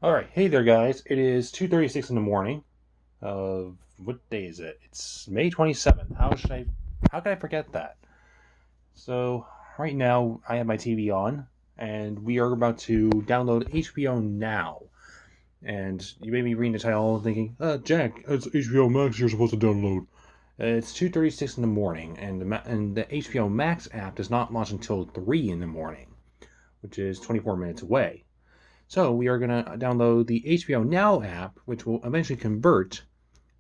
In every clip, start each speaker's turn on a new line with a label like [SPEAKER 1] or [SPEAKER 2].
[SPEAKER 1] Alright, hey there guys. It is 2:36 in the morning of what day is it? It's May 27th. How could I forget that? So, right now I have my TV on and we are about to download HBO Now. And you may be reading the title thinking, Jack, it's HBO Max you're supposed to download. It's 2:36 in the morning and the HBO Max app does not launch until 3 in the morning, which is 24 minutes away. So we are going to download the HBO Now app, which will eventually convert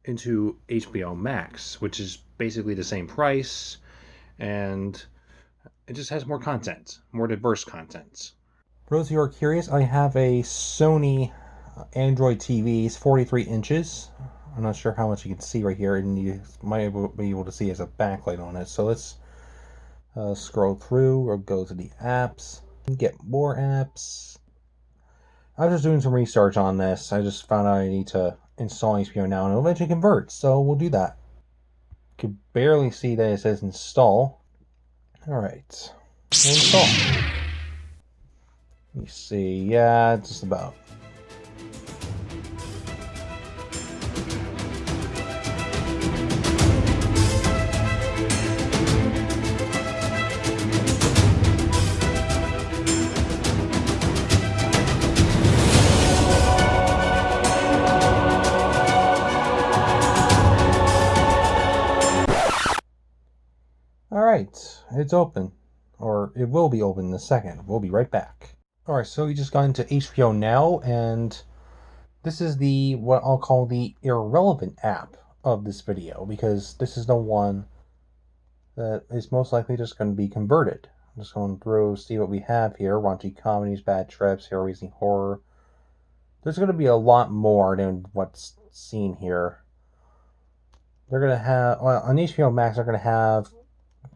[SPEAKER 1] into HBO Max, which is basically the same price, and it just has more content, more diverse content. For those who are curious, I have a Sony Android TV. It's 43 inches. I'm not sure how much you can see right here, and you might be able to see as a backlight on it. So let's scroll through or go to the apps, get more apps. I was just doing some research on this. I just found out I need to install HBO Now and it'll eventually convert, so we'll do that. You can barely see that it says install. Alright. Install. Let me see. Yeah, just about. Alright, it's open. Or it will be open in a second. We'll be right back. Alright, so we just got into HBO Now, and this is what I'll call the irrelevant app of this video, because this is the one that is most likely just going to be converted. I'm just going through, see what we have here. Raunchy comedies, bad trips, hero-raising horror. There's going to be a lot more than what's seen here. They're going to have, well, on HBO Max, they're going to have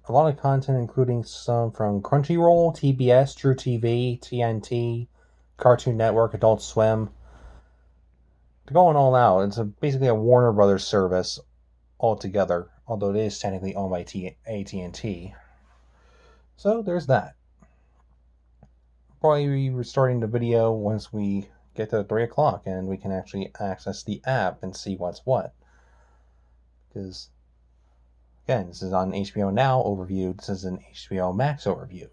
[SPEAKER 1] a lot of content, including some from Crunchyroll, TBS, truTV, TNT, Cartoon Network, Adult Swim. They're going all out. It's basically a Warner Brothers service altogether, although it is technically owned by AT&T. So there's that. Probably be restarting the video once we get to 3 o'clock and we can actually access the app and see what's what. Because again, this is on HBO Now overview. This is an HBO Max overview.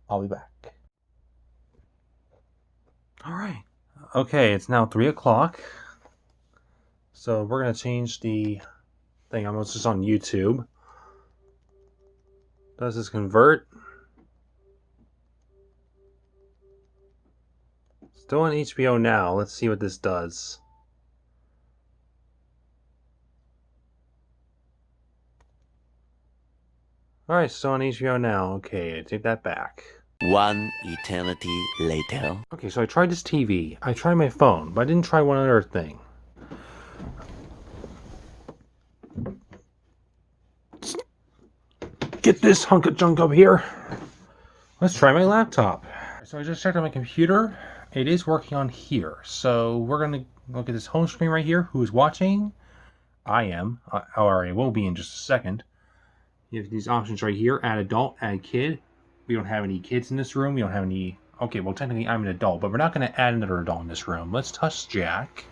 [SPEAKER 1] I'll be back. Alright. Okay, it's now 3 o'clock. So we're going to change the thing. I'm just on YouTube. Does this convert? Still on HBO Now. Let's see what this does. Alright, still on HBO Now. Okay, I take that back.
[SPEAKER 2] One eternity later.
[SPEAKER 1] Okay, so I tried this TV. I tried my phone, but I didn't try one other thing. Get this hunk of junk up here. Let's try my laptop. So I just checked on my computer. It is working on here. So we're going to look at this home screen right here. Who's watching? I am. Or I will be in just a second. You have these options right here. Add adult, add kid. We don't have any kids in this room. We don't have any... Okay, well, technically I'm an adult, but we're not going to add another adult in this room. Let's touch Jack.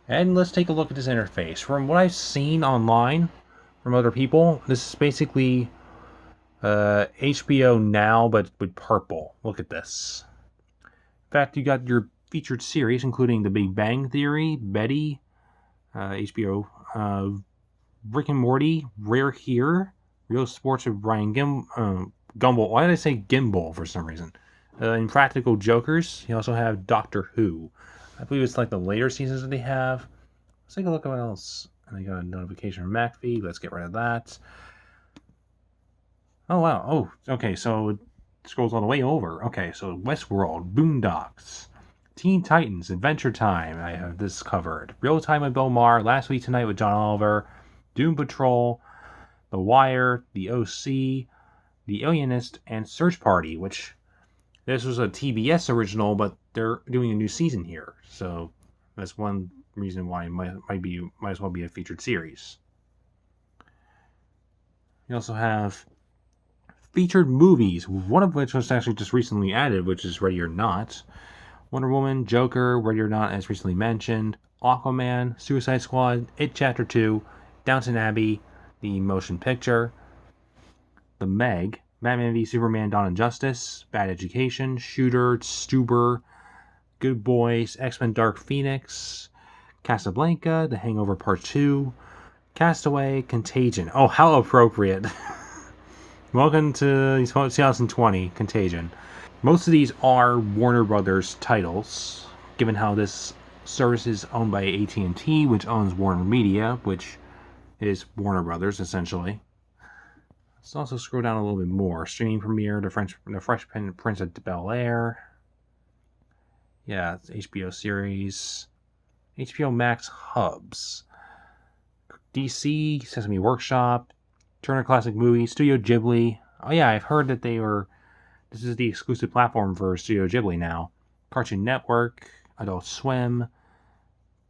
[SPEAKER 1] And let's take a look at this interface. From what I've seen online from other people, this is basically HBO Now, but with purple. Look at this. In fact, you got your featured series, including The Big Bang Theory, Betty, HBO, Rick and Morty, Rare Here, Real Sports with Brian Gumbel. Why did I say Gimbal for some reason? Impractical Jokers. You also have Doctor Who. I believe it's like the later seasons that they have. Let's take a look at what else. And I got a notification from McAfee. Let's get rid of that. Oh, wow. Oh, okay. So it scrolls all the way over. Okay, so Westworld, Boondocks, Teen Titans, Adventure Time. I have this covered. Real Time with Bill Maher, Last Week Tonight with John Oliver, Doom Patrol, The Wire, The OC, The Alienist, and Search Party, which this was a TBS original, but they're doing a new season here. So that's one reason why it might as well be a featured series. You also have featured movies, one of which was actually just recently added, which is Ready or Not. Wonder Woman, Joker, Ready or Not, as recently mentioned. Aquaman, Suicide Squad, It Chapter 2, Downton Abbey, the motion picture. The Meg, Batman v Superman Dawn of Justice, Bad Education, Shooter, Stuber, Good Boys, X-Men Dark Phoenix, Casablanca, The Hangover Part 2, Castaway, Contagion. Oh, how appropriate. Welcome to 2020, Contagion. Most of these are Warner Brothers titles, given how this service is owned by AT&T, which owns Warner Media, which is Warner Brothers, essentially. Let's also scroll down a little bit more. Streaming premiere, The Fresh Prince of Bel-Air. Yeah, it's HBO series. HBO Max hubs. DC, Sesame Workshop, Turner Classic Movies, Studio Ghibli. Oh yeah, I've heard that this is the exclusive platform for Studio Ghibli now. Cartoon Network, Adult Swim,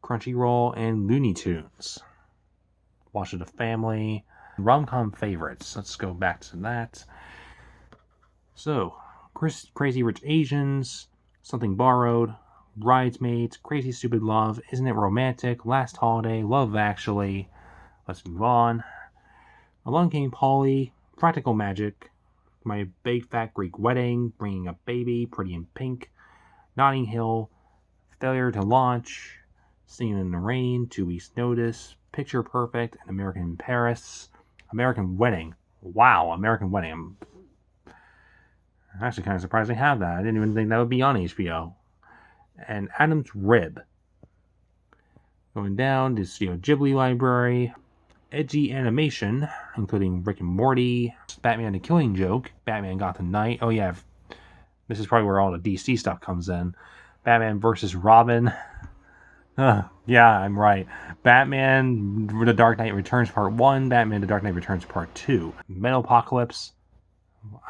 [SPEAKER 1] Crunchyroll, and Looney Tunes. Watch With the Family. Rom-com favorites. Let's go back to that. So, Crazy Rich Asians, Something Borrowed, Bridesmaids, Crazy Stupid Love, Isn't It Romantic, Last Holiday, Love Actually. Let's move on. Along Came Polly, Practical Magic, My Big Fat Greek Wedding, Bringing Up Baby, Pretty in Pink, Notting Hill, Failure to Launch, Singing in the Rain, 2 Weeks Notice, Picture Perfect, and American in Paris. American Wedding. Wow, American Wedding. I'm actually kind of surprised they have that. I didn't even think that would be on HBO. And Adam's Rib. Going down to Studio Ghibli Library. Edgy animation, including Rick and Morty, Batman The Killing Joke, Batman Gotham Knight. Oh yeah, this is probably where all the DC stuff comes in. Batman vs. Robin. Yeah, I'm right. Batman The Dark Knight Returns Part 1, Batman The Dark Knight Returns Part 2. Metalopocalypse.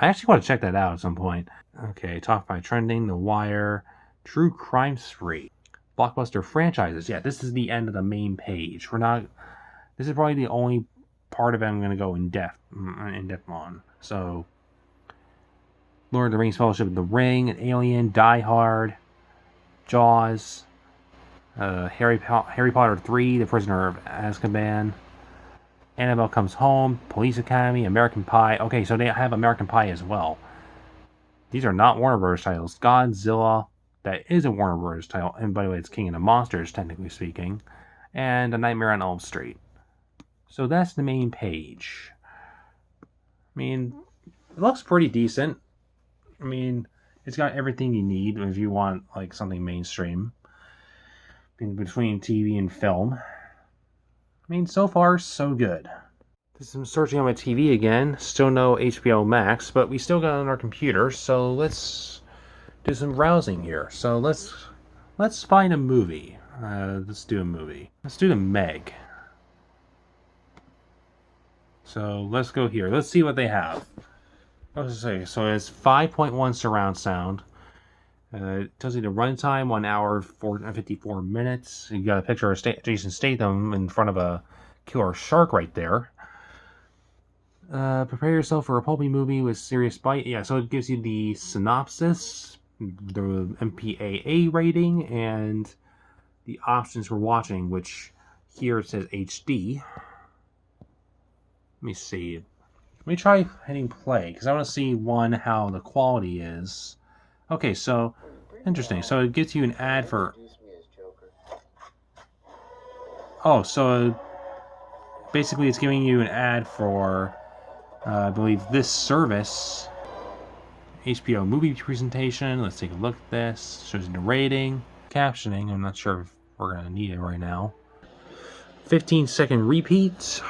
[SPEAKER 1] I actually want to check that out at some point. Okay, Talk by Trending, The Wire, True Crime Spree. Blockbuster franchises. Yeah, this is the end of the main page. This is probably the only part of it I'm going to go in depth on. So, Lord of the Rings, Fellowship of the Ring, Alien, Die Hard, Jaws, Harry Potter 3, The Prisoner of Azkaban, Annabelle Comes Home, Police Academy, American Pie. Okay, so they have American Pie as well. These are not Warner Bros. Titles. Godzilla, that is a Warner Bros. Title, and by the way, it's King of the Monsters, technically speaking, and A Nightmare on Elm Street. So that's the main page. I mean, it looks pretty decent. I mean, it's got everything you need if you want like something mainstream in between TV and film. I mean, so far, so good. I'm searching on my TV again. Still no HBO Max, but we still got it on our computer, so let's do some browsing here. So let's find a movie. Let's do a movie. Let's do The Meg. So let's go here. Let's see what they have. I was going to say, so it's 5.1 surround sound. It tells you the runtime, 1 hour 54 minutes. You got a picture of Jason Statham in front of a killer shark right there. Prepare yourself for a pulpy movie with serious bite. Yeah, so it gives you the synopsis, the MPAA rating, and the options for watching, which here it says HD. Let me see. Let me try hitting play, because I want to see, how the quality is. Okay, so, interesting. So it gives you an ad for... Oh, so basically it's giving you an ad for, I believe, this service. HBO movie presentation. Let's take a look at this. Shows you the rating. Captioning. I'm not sure if we're going to need it right now. 15-second repeat.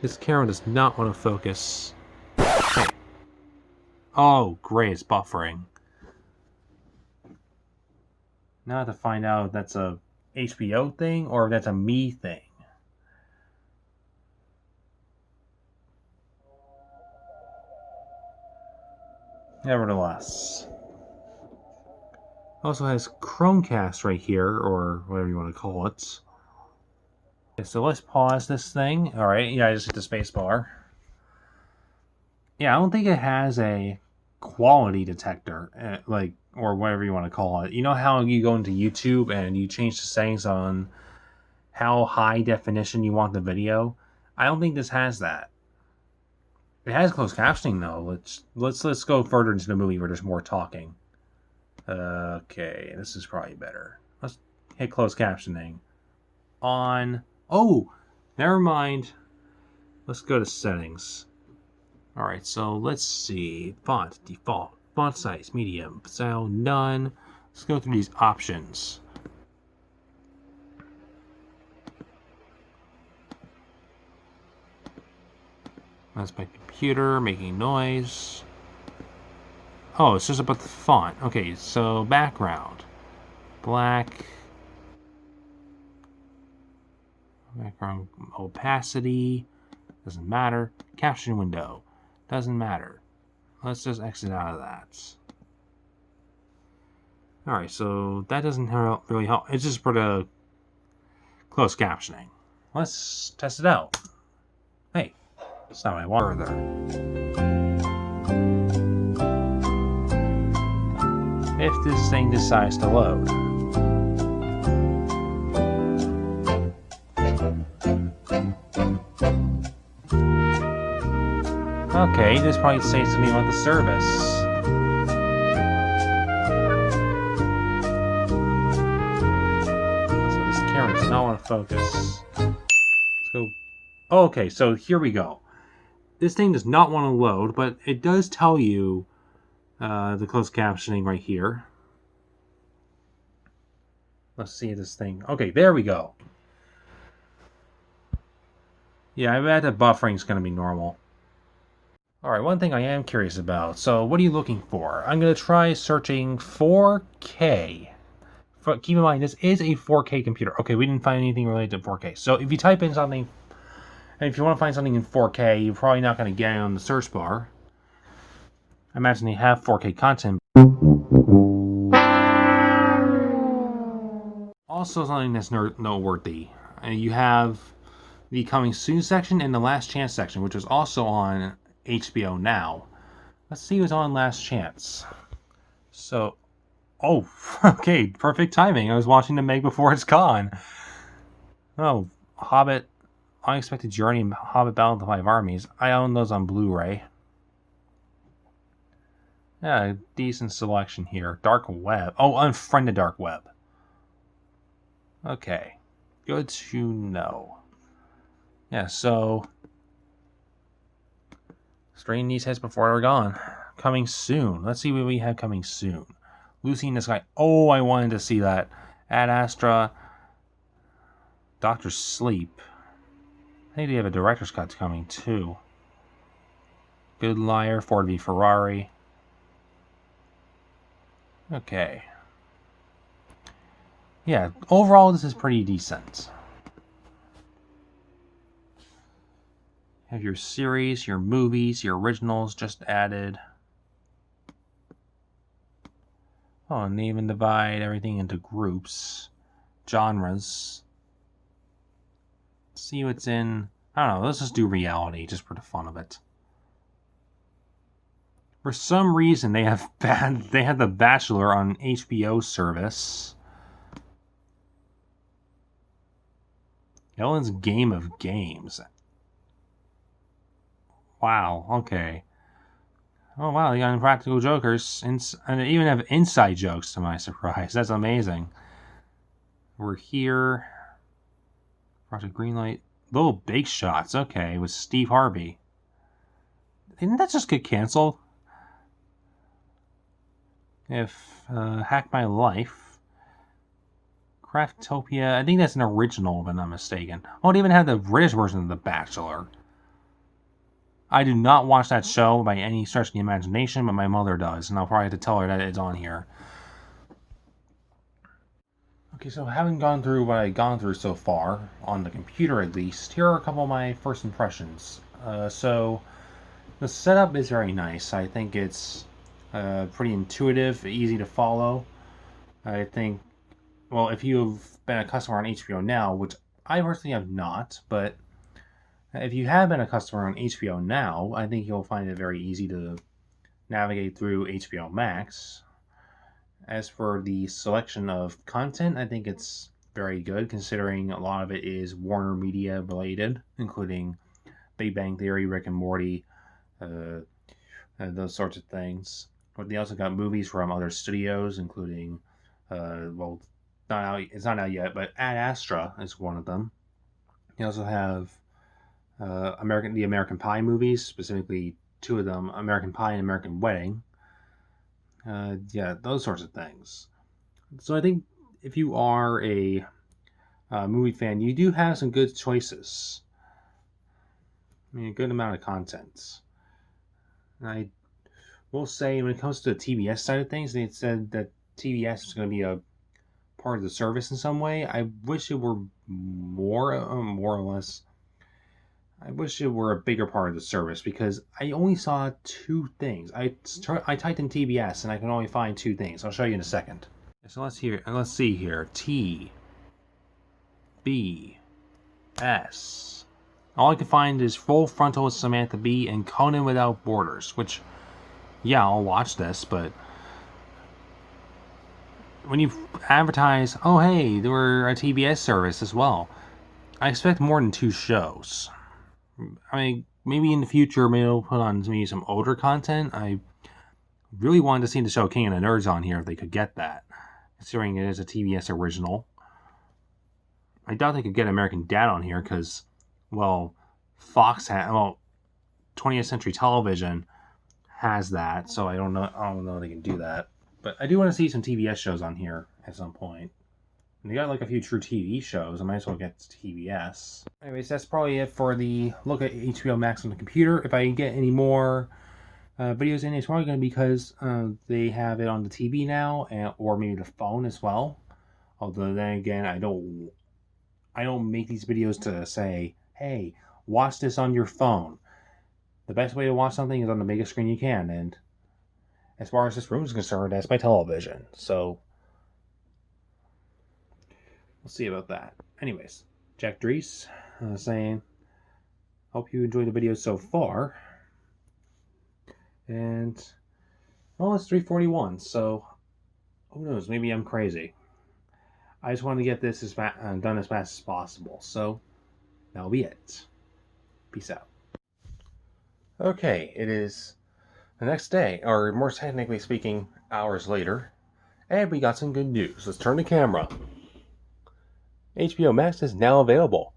[SPEAKER 1] This camera does not want to focus. Hey. Oh, great, it's buffering. Now I have to find out if that's a HBO thing or if that's a me thing. Nevertheless. Also has Chromecast right here, or whatever you want to call it. Okay, so let's pause this thing. Alright, yeah, I just hit the space bar. Yeah, I don't think it has a quality detector, or whatever you want to call it. You know how you go into YouTube and you change the settings on how high definition you want the video? I don't think this has that. It has closed captioning though. Let's go further into the movie where there's more talking. Okay, this is probably better. Let's hit closed captioning on. Oh, never mind. Let's go to settings. All right, so let's see. Font default, font size medium, style none. Let's go through these options. That's my computer making noise. Oh, it's just about the font. Okay, so background. Black. Background opacity. Doesn't matter. Caption window. Doesn't matter. Let's just exit out of that. Alright, so that doesn't really help. It's just for the closed captioning. Let's test it out. Hey, that's not what I want further. If this thing decides to load. Okay, this probably says something about the service. So this camera does not want to focus. Let's go. Oh, okay, so here we go. This thing does not want to load, but it does tell you the closed captioning right here. Let's see this thing. Okay, there we go. Yeah, I bet the buffering is going to be normal. Alright, one thing I am curious about. So, what are you looking for? I'm going to try searching 4K. Keep in mind, this is a 4K computer. Okay, we didn't find anything related to 4K. So, if you type in something, and if you want to find something in 4K, you're probably not going to get it on the search bar. I imagine they have 4K content. Also, something that's noteworthy. You have the coming soon section and the last chance section, which is also on HBO Now. Let's see who's on Last Chance. So, oh, okay, perfect timing. I was watching the Meg before it's gone. Oh, Hobbit, Unexpected Journey, Hobbit Battle of the Five Armies. I own those on Blu-ray. Yeah, decent selection here. Dark Web. Oh, Unfriended Dark Web. Okay, good to know. Yeah, so straighten these heads before they're gone. Coming soon. Let's see what we have coming soon. Lucy in the Sky. Oh, I wanted to see that. Ad Astra. Doctor Sleep. I think they have a director's cut coming too. Good Liar. Ford v Ferrari. Okay. Yeah, overall this is pretty decent. Have your series, your movies, your originals just added. Oh, name and divide everything into groups. Genres. See what's in. I don't know, let's just do reality just for the fun of it. For some reason they have The Bachelor on HBO service. Ellen's Game of Games. Wow, okay. Oh wow, they got Impractical Jokers, and they even have inside jokes to my surprise. That's amazing. We're here. Project Greenlight. Little Big Shots, okay, with Steve Harvey. Didn't that just get canceled? If Hack My Life. Craftopia, I think that's an original if I'm not mistaken. Oh, they even have the British version of The Bachelor. I do not watch that show by any stretch of the imagination, but my mother does, and I'll probably have to tell her that it's on here. Okay, so having gone through what I've gone through so far, on the computer at least, here are a couple of my first impressions. So, the setup is very nice. I think it's pretty intuitive, easy to follow. I think, well, if you've been a customer on HBO Now, which I personally have not, but If you have been a customer on HBO Now, I think you'll find it very easy to navigate through HBO Max. As for the selection of content, I think it's very good considering a lot of it is Warner Media related, including Big Bang Theory, Rick and Morty, uh, those sorts of things. But they also got movies from other studios, including, well, not out, it's not out yet, but Ad Astra is one of them. You also have the American Pie movies, specifically two of them, American Pie and American Wedding. Yeah, those sorts of things. So I think if you are a movie fan, you do have some good choices. I mean, a good amount of content. And I will say, when it comes to the TBS side of things, they said that TBS is going to be a part of the service in some way. I wish it were more or less. I wish it were a bigger part of the service because I only saw two things. I typed in TBS and I can only find two things. I'll show you in a second. So let's see here. TBS. All I can find is Full Frontal with Samantha Bee and Conan Without Borders, which, yeah, I'll watch this, but when you advertise, oh hey, they were a TBS service as well, I expect more than two shows. I mean, maybe in the future, maybe they'll put on maybe some older content. I really wanted to see the show King of the Nerds on here if they could get that, considering it is a TBS original. I doubt they could get American Dad on here because, well, 20th Century Television has that, so I don't know if they can do that. But I do want to see some TBS shows on here at some point. And they got like a few truTV shows. I might as well get TBS. Anyways, that's probably it for the look at HBO Max on the computer. If I get any more videos in, it's probably going to be because they have it on the TV now, or maybe the phone as well. Although then again, I don't make these videos to say, hey, watch this on your phone. The best way to watch something is on the biggest screen you can, and as far as this room is concerned, that's my television. So we'll see about that. Anyways, Jack Drees saying, hope you enjoyed the video so far. And, well, it's 3:41, so who knows? Maybe I'm crazy. I just wanted to get this done as fast as possible. So that'll be it. Peace out. Okay, it is the next day, or more technically speaking, hours later, and we got some good news. Let's turn the camera. HBO Max is now available.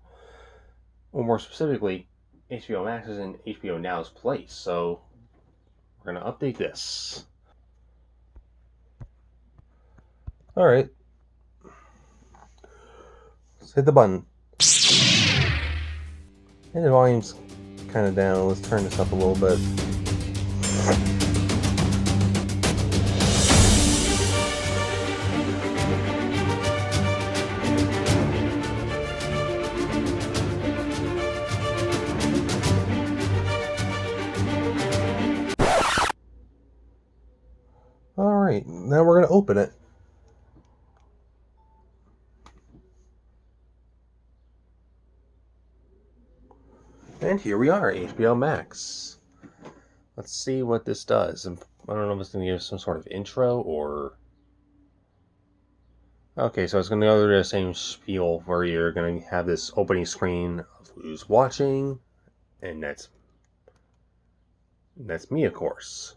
[SPEAKER 1] Or more specifically, HBO Max is in HBO Now's place, so we're going to update this. Alright. Let's hit the button. And the volume's kind of down. Let's turn this up a little bit. Alright, now we're going to open it. And here we are, HBO Max. Let's see what this does. I don't know if it's going to give some sort of intro or... Okay, so it's going to go through the same spiel where you're going to have this opening screen of who's watching, and that's me, of course.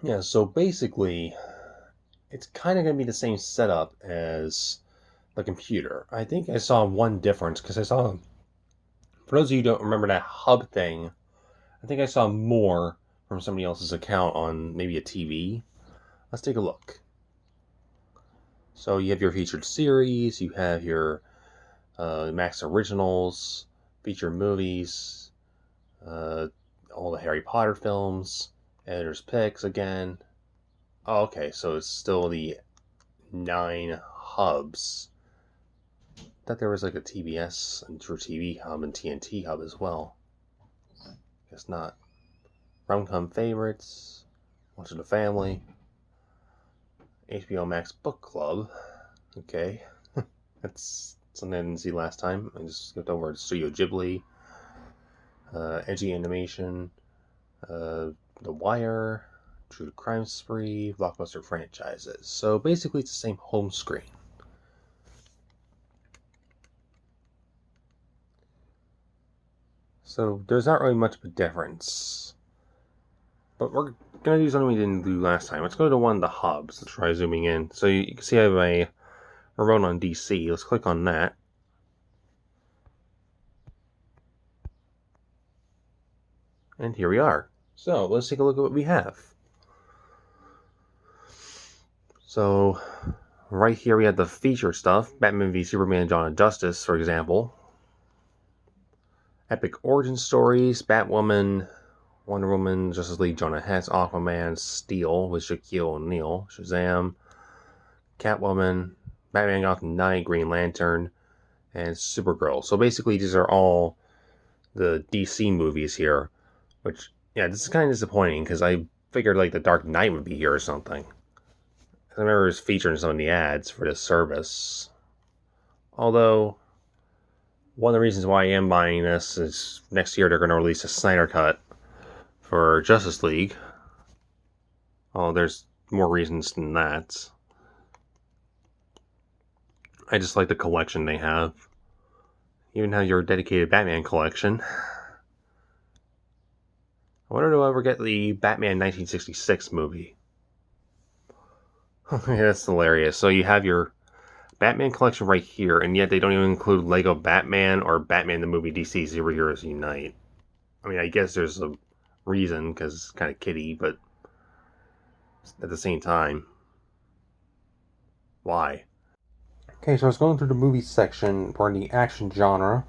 [SPEAKER 1] Yeah, so basically, it's kind of going to be the same setup as the computer. I think I saw one difference because I saw, for those of you who don't remember that hub thing, I think I saw more from somebody else's account on maybe a TV. Let's take a look. So you have your featured series, you have your Max Originals, featured movies, all the Harry Potter films, editor's picks again. Oh, okay, so it's still the 9 hubs. I thought there was like a TBS and truTV hub and TNT hub as well. Guess not. Rom-com favorites, Watch of the Family, HBO Max Book Club, Okay. That's something I didn't see last time. I just skipped over Studio Ghibli, Edgy Animation, uh, The Wire, True Crime Spree, Blockbuster franchises. So basically, it's the same home screen. So there's not really much of a difference. But we're going to do something we didn't do last time. Let's go to one of the hubs. Let's try zooming in. So you can see I have a remote on DC. Let's click on that. And here we are. So let's take a look at what we have. So right here we have the feature stuff. Batman v Superman, Dawn of Justice, for example. Epic origin stories. Batwoman, Wonder Woman, Justice League, Jonah Hex, Aquaman, Steel with Shaquille O'Neal, Shazam, Catwoman, Batman Gotham Knight, Green Lantern, and Supergirl. So basically these are all the DC movies here, which, yeah, this is kind of disappointing because I figured like the Dark Knight would be here or something. I remember it was featured in some of the ads for this service. Although, one of the reasons why I am buying this is next year they're going to release a Snyder Cut for Justice League. Oh, there's more reasons than that. I just like the collection they have. Even have your dedicated Batman collection. I wonder if I'll ever get the Batman 1966 movie. That's hilarious. So you have your Batman collection right here, and yet they don't even include Lego Batman or Batman the movie DC Superheroes Unite. I mean, I guess there's a reason, because it's kind of kiddie, but at the same time, why? Okay, so I was going through the movie section. We're in the action genre,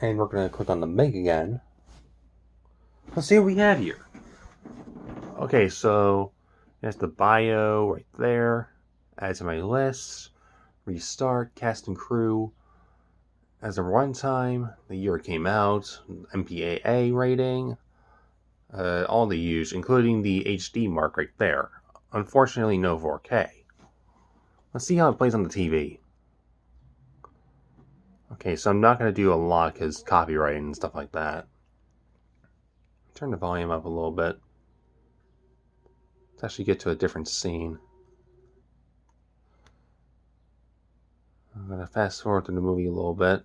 [SPEAKER 1] and we're going to click on the Meg again. Let's see what we have here. Okay, so that's the bio right there. Add to my list. Restart, cast and crew. As a runtime, the year it came out, MPAA rating, all the use, including the HD mark right there. Unfortunately, no 4K. Let's see how it plays on the TV. Okay, so I'm not going to do a lot because copyright and stuff like that. Turn the volume up a little bit. Let's actually get to a different scene. I'm going to fast forward through the movie a little bit.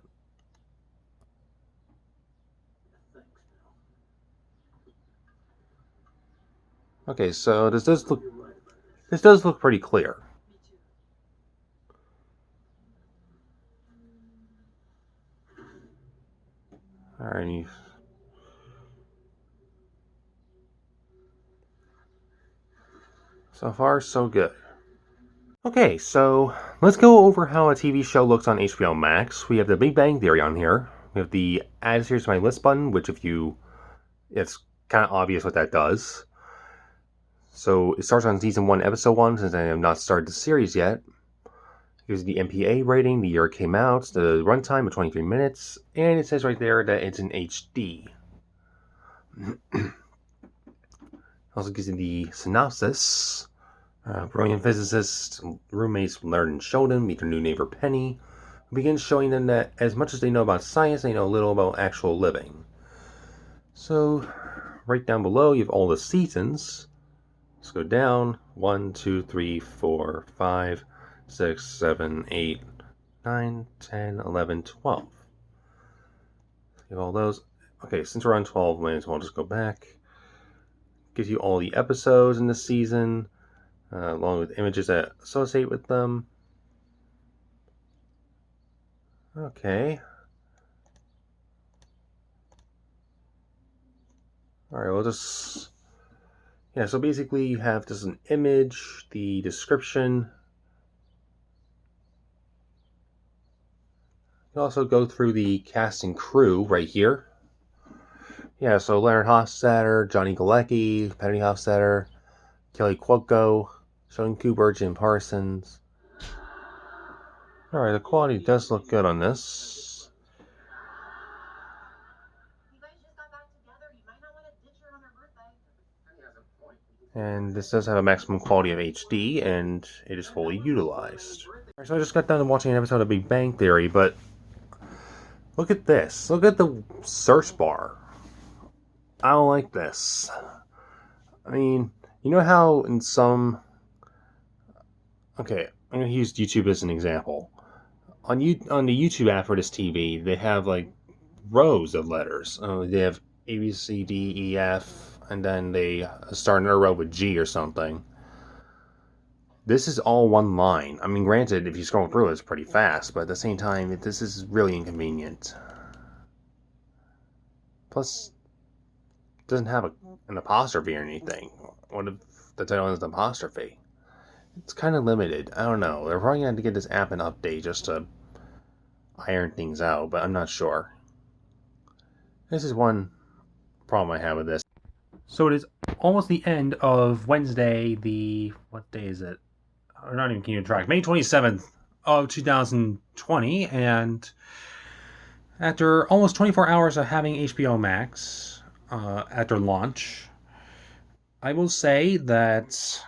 [SPEAKER 1] Okay, so this does look pretty clear. Alright. So far, so good. Okay, so let's go over how a TV show looks on HBO Max. We have the Big Bang Theory on here. We have the Add Series to My List button, which it's kind of obvious what that does. So it starts on Season 1, Episode 1, since I have not started the series yet. Here's the MPA rating, the year it came out, the runtime of 23 minutes, and it says right there that it's in HD. Also gives you the synopsis. Brilliant physicists, roommates Leonard and Sheldon meet their new neighbor Penny, who begins showing them that as much as they know about science, they know little about actual living. So, right down below, you have all the seasons. Let's go down. 1, 2, 3, 4, 5, 6, 7, 8, 9, 10, 11, 12. You have all those. Okay, since we're on 12 minutes, we'll just go back. Gives you all the episodes in the season, along with images that associate with them. Okay. Alright, we'll just... Yeah, so basically you have just an image, the description. You also go through the cast and crew right here. Yeah, so Leonard Hofstadter, Johnny Galecki, Penny Hofstadter, Kelly Cuoco, Sheldon Cooper, Jim Parsons. Alright, the quality does look good on this. And this does have a maximum quality of HD, and it is fully utilized. So I just got done watching an episode of Big Bang Theory, but look at this. Look at the search bar. I don't like this. I mean, you know how in some... Okay, I'm going to use YouTube as an example. On the YouTube app for this TV, they have like rows of letters. They have A, B, C, D, E, F, and then they start another row with G or something. This is all one line. I mean, granted, if you scroll through it's pretty fast, but at the same time, this is really inconvenient. Plus, it doesn't have an apostrophe or anything. What if the title is an apostrophe? It's kind of limited. I don't know. They're probably going to have to get this app an update just to iron things out, but I'm not sure. This is one problem I have with this. So it is almost the end of Wednesday, what day is it? I'm not even keeping track. May 27th of 2020, and after almost 24 hours of having HBO Max after launch, I will say that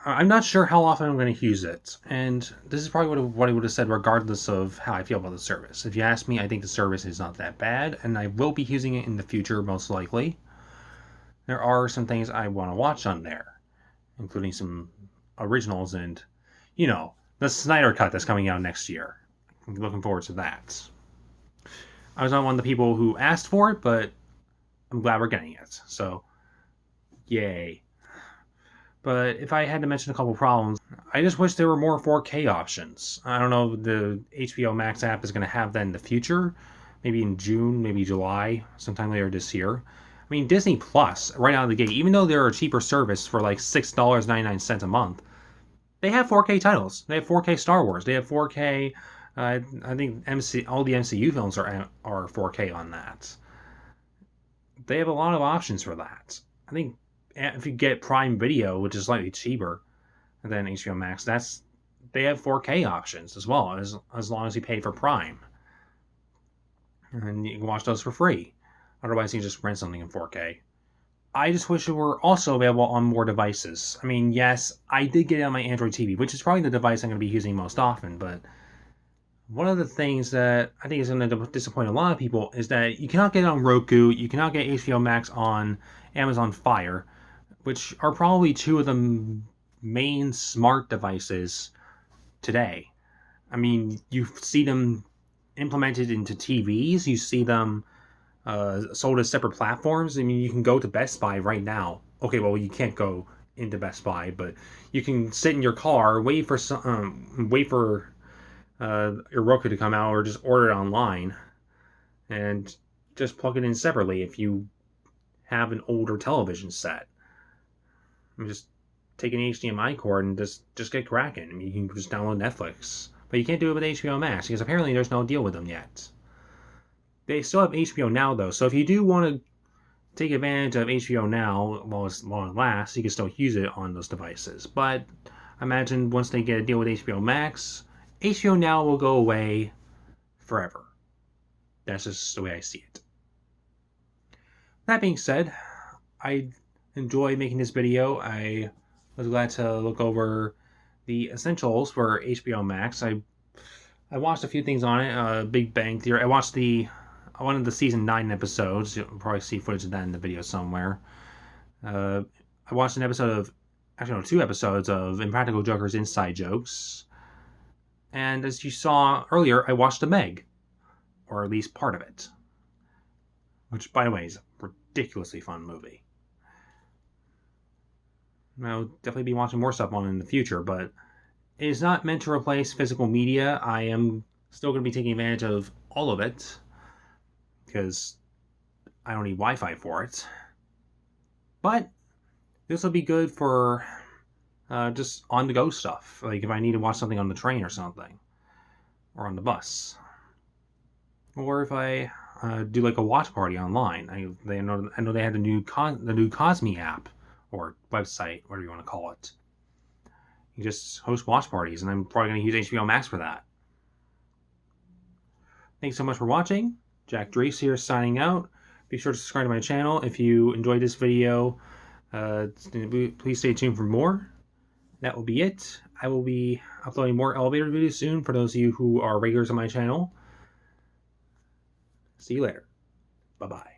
[SPEAKER 1] I'm not sure how often I'm going to use it, and this is probably what I would have said regardless of how I feel about the service. If you ask me, I think the service is not that bad, and I will be using it in the future most likely. There are some things I want to watch on there, including some originals and, the Snyder Cut that's coming out next year. I'm looking forward to that. I was not one of the people who asked for it, but I'm glad we're getting it. So, yay. But if I had to mention a couple problems, I just wish there were more 4K options. I don't know if the HBO Max app is going to have that in the future. Maybe in June, maybe July, sometime later this year. I mean, Disney Plus, right out of the gate, even though they're a cheaper service for like $6.99 a month, they have 4K titles. They have 4K Star Wars. They have 4K. I think all the MCU films are 4K on that. They have a lot of options for that. I think if you get Prime Video, which is slightly cheaper than HBO Max, they have 4K options as well, as long as you pay for Prime, and you can watch those for free. Otherwise, you just rent something in 4K. I just wish it were also available on more devices. I mean, yes, I did get it on my Android TV, which is probably the device I'm going to be using most often, but one of the things that I think is going to disappoint a lot of people is that you cannot get it on Roku, you cannot get HBO Max on Amazon Fire, which are probably two of the main smart devices today. I mean, you see them implemented into TVs, you see them sold as separate platforms. I mean, you can go to Best Buy right now. Okay, well, you can't go into Best Buy, but you can sit in your car, wait for your Roku to come out, or just order it online and just plug it in separately if you have an older television set. I mean, just take an HDMI cord and just get cracking. I mean, you can just download Netflix, but you can't do it with HBO Max because apparently there's no deal with them yet. They still have HBO Now though, so if you do want to take advantage of HBO Now while it lasts, you can still use it on those devices. But I imagine once they get a deal with HBO Max, HBO Now will go away forever. That's just the way I see it. That being said, I enjoy making this video. I was glad to look over the essentials for HBO Max. I watched a few things on it. Big Bang Theory. I watched one of the season 9 episodes. You'll probably see footage of that in the video somewhere. I watched an episode of, actually no, 2 episodes of Impractical Joker's Inside Jokes. And as you saw earlier, I watched The Meg, or at least part of it. Which, by the way, is a ridiculously fun movie. I'll definitely be watching more stuff on it in the future, but it is not meant to replace physical media. I am still going to be taking advantage of all of it, because I don't need Wi-Fi for it. But this will be good for just on-the-go stuff, like if I need to watch something on the train or something, or on the bus, or if I do like a watch party online. I know they had the new Cosme app or website, whatever you want to call it. You just host watch parties, and I'm probably going to use HBO Max for that. Thanks so much for watching. Jack Drees here signing out. Be sure to subscribe to my channel if you enjoyed this video. Please stay tuned for more. That will be it. I will be uploading more elevator videos soon for those of you who are regulars on my channel. See you later. Bye-bye.